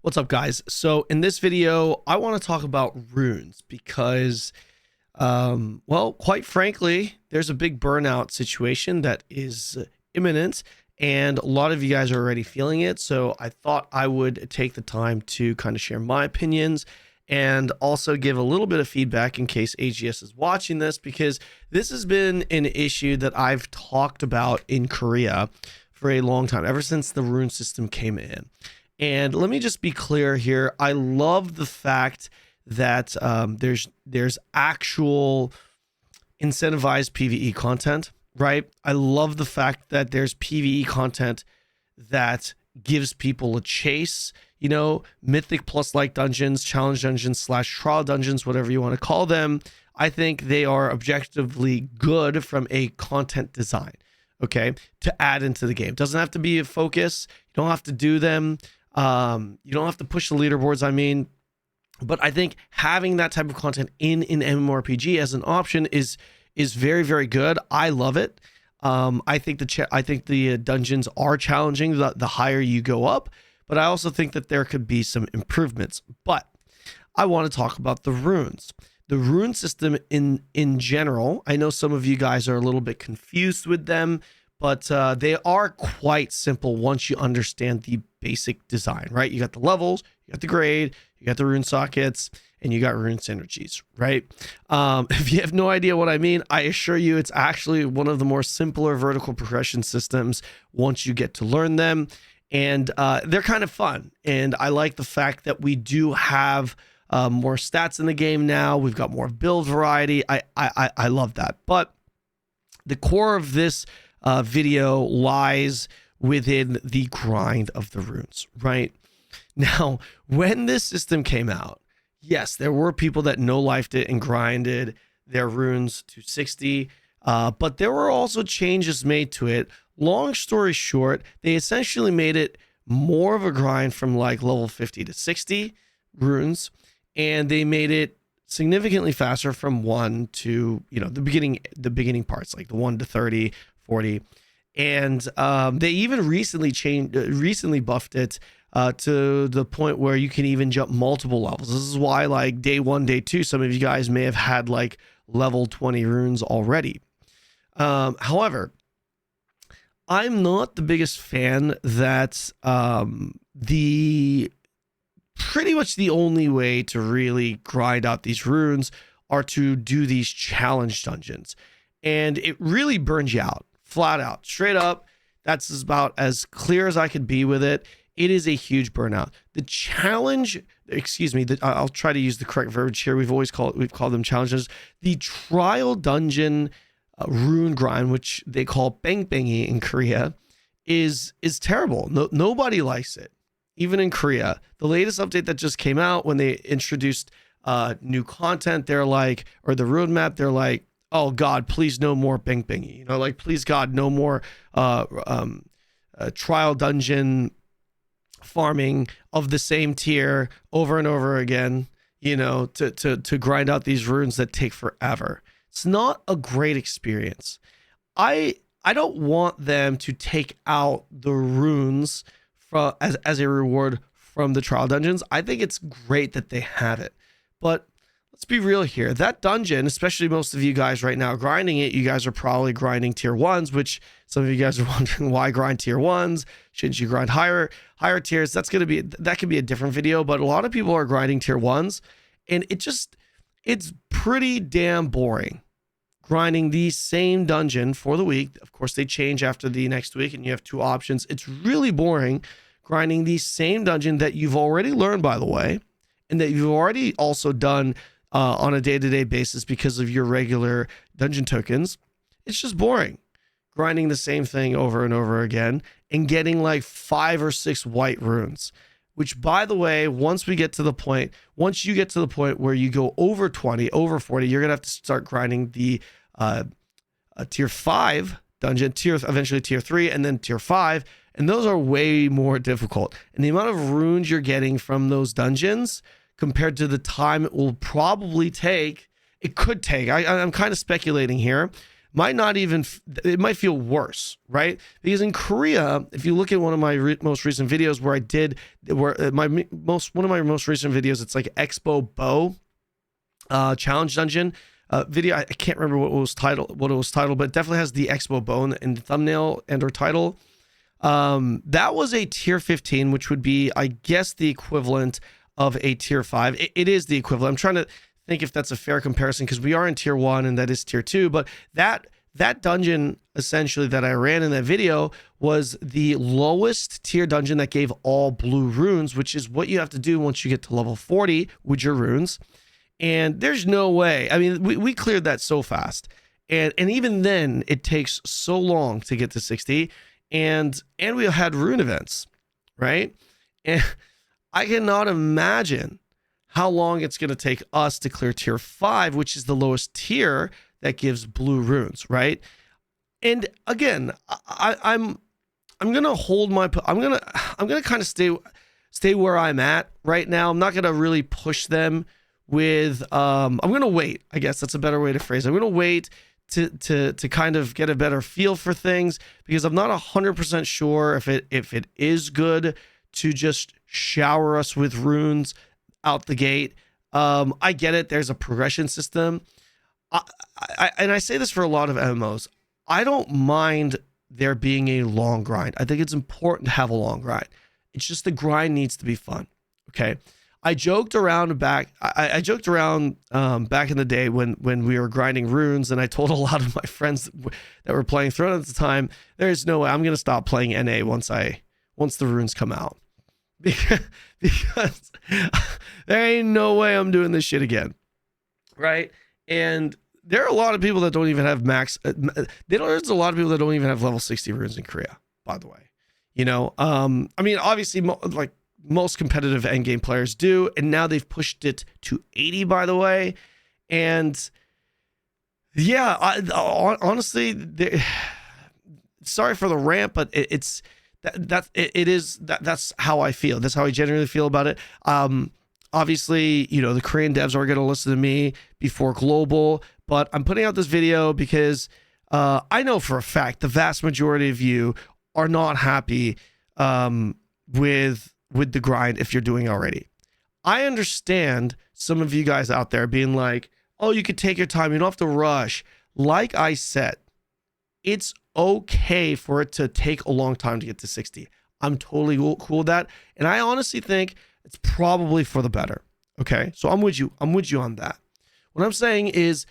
What's up, guys? So in this video, I want to talk about runes because, well, quite frankly, there's a big burnout situation that is imminent, and a lot of you guys are already feeling it. So I thought I would take the time to kind of share my opinions and also give a little bit of feedback in case AGS is watching this, because this has been an issue that I've talked about in Korea for a long time, ever since the rune system came in. And let me just be clear here. I love the fact that there's actual incentivized PvE content, right? I love the fact that there's PvE content that gives people a chase, you know, mythic plus like dungeons, challenge dungeons / trial dungeons, whatever you want to call them. I think they are objectively good from a content design, okay, to add into the game. Doesn't have to be a focus. You don't have to do them. You don't have to push the leaderboards, I mean, but I think having that type of content in an MMORPG as an option is very, very good. I love it. I think the dungeons are challenging the higher you go up, but I also think that there could be some improvements. But I want to talk about the runes. The rune system in general. I know some of you guys are a little bit confused with them, but they are quite simple once you understand the basic design, right? You got the levels, you got the grade, you got the rune sockets, and you got rune synergies, right? If you have no idea what I mean, I assure you it's actually one of the more simpler vertical progression systems once you get to learn them. And they're kind of fun. And I like the fact that we do have more stats in the game now. We've got more build variety. I love that. But the core of this video lies within the grind of the runes, right? Now, when this system came out, yes, there were people that no-lifed it and grinded their runes to 60, but there were also changes made to it. Long story short, they essentially made it more of a grind from like level 50 to 60 runes, and they made it significantly faster from 1 to, you know, the beginning parts, like the 1 to 30, 40. And they even recently buffed it to the point where you can even jump multiple levels. This is why, like, day 1, day 2, some of you guys may have had like level 20 runes already. However, I'm not the biggest fan that pretty much the only way to really grind out these runes are to do these challenge dungeons. And it really burns you out, flat out, straight up. That's about as clear as I could be with it. It is a huge burnout. The challenge, I'll try to use the correct verbiage here. We've called them challenges. The trial dungeon rune grind, which they call bang-bangy in Korea, is terrible. Nobody likes it, even in Korea. The latest update that just came out, when they introduced new content, they're like, or the roadmap, they're like, oh God, please no more bang-bangy. You know, like, please God, no more trial dungeon farming of the same tier over and over again, you know, to grind out these runes that take forever. It's not a great experience. I don't want them to take out the runes as a reward from the trial dungeons. I think it's great that they have it, but let's be real here. That dungeon, especially most of you guys right now grinding it, you guys are probably grinding tier 1s, which some of you guys are wondering, why grind tier 1s? Shouldn't you grind higher tiers? That could be a different video, but a lot of people are grinding tier 1s, and it's pretty damn boring grinding the same dungeon for the week. Of course, they change after the next week and you have 2 options. It's really boring grinding the same dungeon that you've already learned, by the way, and that you've already also done on a day-to-day basis because of your regular dungeon tokens. It's just boring grinding the same thing over and over again and getting like 5 or 6 white runes, which, by the way, once you get to the point where you go over 20, over 40, you're going to have to start grinding the tier 5 dungeon, eventually tier 3, and then tier 5. And those are way more difficult. And the amount of runes you're getting from those dungeons compared to the time it will probably take, I'm kind of speculating here, might not even, it might feel worse, right? Because in Korea, if you look at one of my most recent videos where I did, one of my most recent videos, it's like Expo Bow challenge dungeon video. I can't remember what it was titled, but it definitely has the Expo Bow in the thumbnail and or title. That was a tier 15, which would be, I guess, the equivalent of a tier 5. It is the equivalent. I'm trying to think if that's a fair comparison, because we are in tier 1 and that is tier 2, but that dungeon essentially that I ran in that video was the lowest tier dungeon that gave all blue runes, which is what you have to do once you get to level 40 with your runes. And there's no way, I mean, we cleared that so fast, and even then it takes so long to get to 60, and we had rune events, right? And I cannot imagine how long it's going to take us to clear tier 5, which is the lowest tier that gives blue runes, right? And again, I'm going to hold my, I'm going to kind of stay where I'm at right now. I'm not going to really push them with, I'm going to wait. I guess that's a better way to phrase it. I'm going to wait to kind of get a better feel for things, because I'm not 100% sure if it is good to just shower us with runes out the gate. I get it. There's a progression system. And I say this for a lot of MMOs. I don't mind there being a long grind. I think it's important to have a long grind. It's just the grind needs to be fun. Okay. I joked around back in the day when we were grinding runes, and I told a lot of my friends that were playing Throne at the time, there's no way I'm going to stop playing NA once the runes come out. Because there ain't no way I'm doing this shit again, right? And there are a lot of people that don't even have max. There's a lot of people that don't even have level 60 runes in Korea, by the way. You know, I mean, obviously, like most competitive endgame players do, and now they've pushed it to 80, by the way. And yeah, honestly, sorry for the rant, but that's how I feel. That's how I generally feel about it. Obviously, you know, the Korean devs are going to listen to me before global, but I'm putting out this video because I know for a fact the vast majority of you are not happy with the grind if you're doing already. I understand some of you guys out there being like, oh, you could take your time, you don't have to rush. Like I said, it's okay for it to take a long time to get to 60. I'm totally cool with that. And I honestly think it's probably for the better. Okay. So I'm with you on that. What I'm saying is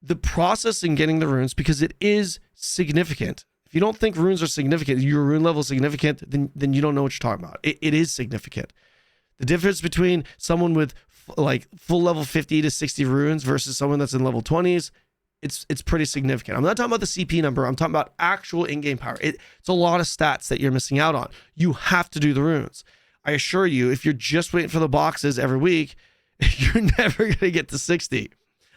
the process in getting the runes, because it is significant. If you don't think runes are significant, your rune level is significant, then you don't know what you're talking about. It is significant. The difference between someone with like full level 50 to 60 runes versus someone that's in level 20s, it's pretty significant. I'm not talking about the CP number. I'm talking about actual in-game power. It's a lot of stats that you're missing out on. You have to do the runes. I assure you, if you're just waiting for the boxes every week, you're never going to get to 60.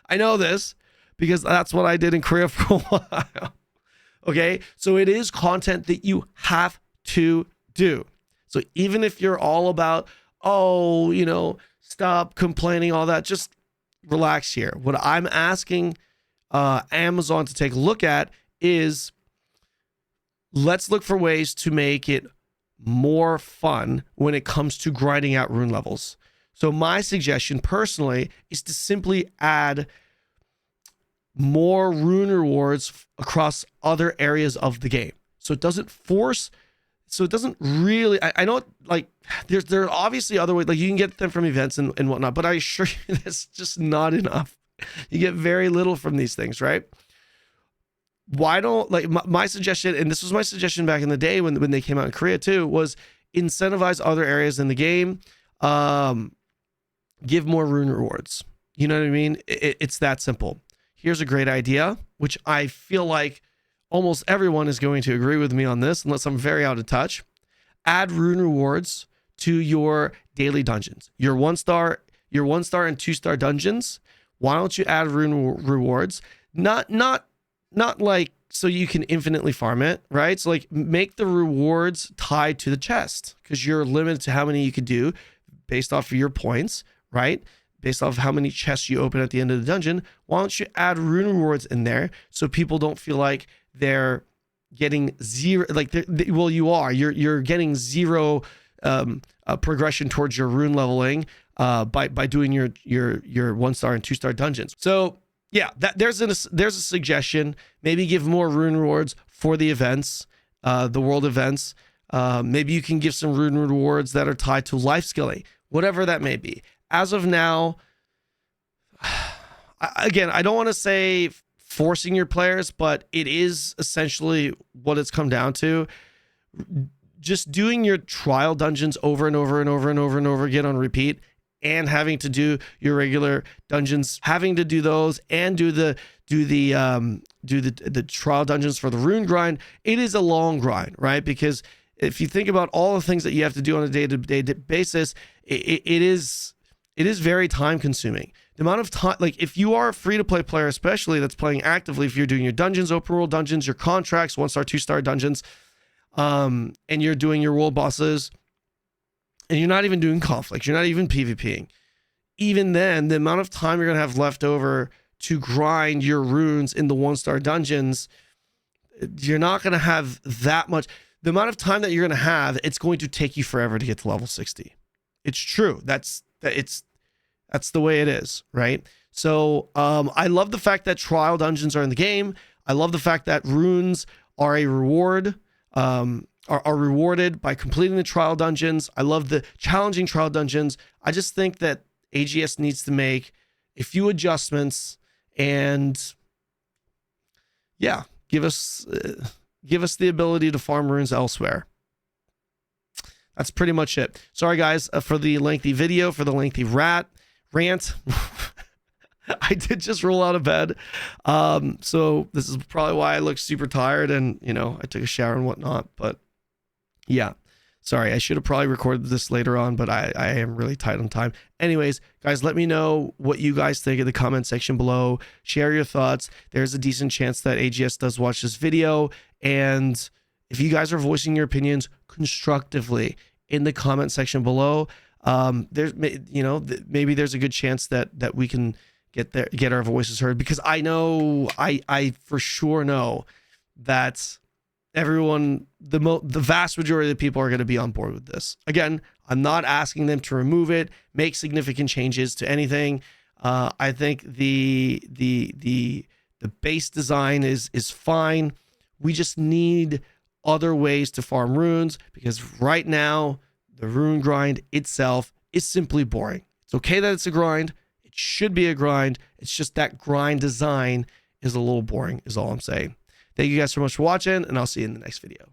I know this because that's what I did in Korea for a while. Okay, so it is content that you have to do. So even if you're all about, oh, you know, stop complaining, all that, just relax here. What I'm asking Amazon to take a look at is, let's look for ways to make it more fun when it comes to grinding out rune levels. So my suggestion personally is to simply add more rune rewards across other areas of the game. So it doesn't really, I know like there are obviously other ways, like you can get them from events and whatnot, but I assure you that's just not enough. You get very little from these things, right? Why don't, like my suggestion, and this was my suggestion back in the day when they came out in Korea too, was incentivize other areas in the game, give more rune rewards. You know what I mean? It's that simple. Here's a great idea, which I feel like almost everyone is going to agree with me on this, unless I'm very out of touch. Add rune rewards to your daily dungeons. Your 1-star and 2-star dungeons. Why don't you add rune rewards? Not like so you can infinitely farm it, right? So like make the rewards tied to the chest, because you're limited to how many you could do based off of your points, right? based off how many chests you open at the end of the dungeon, why don't you add rune rewards in there so people don't feel like they're getting zero, like well, you're getting zero progression towards your rune leveling by doing your 1-star and 2-star dungeons. So yeah, there's a suggestion. Maybe give more rune rewards for the events, the world events. Maybe you can give some rune rewards that are tied to life skilling, whatever that may be. As of now, again, I don't want to say forcing your players, but it is essentially what it's come down to. Just doing your trial dungeons over and over and over and over and over again on repeat, and having to do your regular dungeons, having to do those and do the trial dungeons for the rune grind. It is a long grind, right? Because if you think about all the things that you have to do on a day-to-day basis, it is very time consuming. The amount of time, like if you are a free-to-play player, especially that's playing actively, if you're doing your dungeons, open world dungeons, your contracts, 1-star, 2-star dungeons, and you're doing your world bosses, and you're not even doing conflicts, you're not even PvPing, even then, the amount of time you're going to have left over to grind your runes in the 1-star dungeons, you're not going to have that much. The amount of time that you're going to have, it's going to take you forever to get to level 60. It's true. That's the way it is, right? So I love the fact that trial dungeons are in the game. I love the fact that runes are a reward, are rewarded by completing the trial dungeons. I love the challenging trial dungeons. I just think that AGS needs to make a few adjustments and yeah, give us the ability to farm runes elsewhere. That's pretty much it. Sorry guys for the lengthy video, for the lengthy rant. I did just roll out of bed. So this is probably why I look super tired, and you know, I took a shower and whatnot, but yeah, sorry, I should have probably recorded this later on, but I am really tight on time. Anyways, guys, let me know what you guys think in the comment section below. Share your thoughts. There's a decent chance that AGS does watch this video, and if you guys are voicing your opinions constructively in the comment section below, there's, you know, maybe there's a good chance that we can get our voices heard, because I know, I for sure know that everyone, the vast majority of the people are going to be on board with this. Again, I'm not asking them to remove it, make significant changes to anything. I think the base design is fine. We just need other ways to farm runes, because right now the rune grind itself is simply boring. It's okay that it's a grind. It should be a grind. It's just that grind design is a little boring, is all I'm saying. Thank you guys so much for watching, and I'll see you in the next video.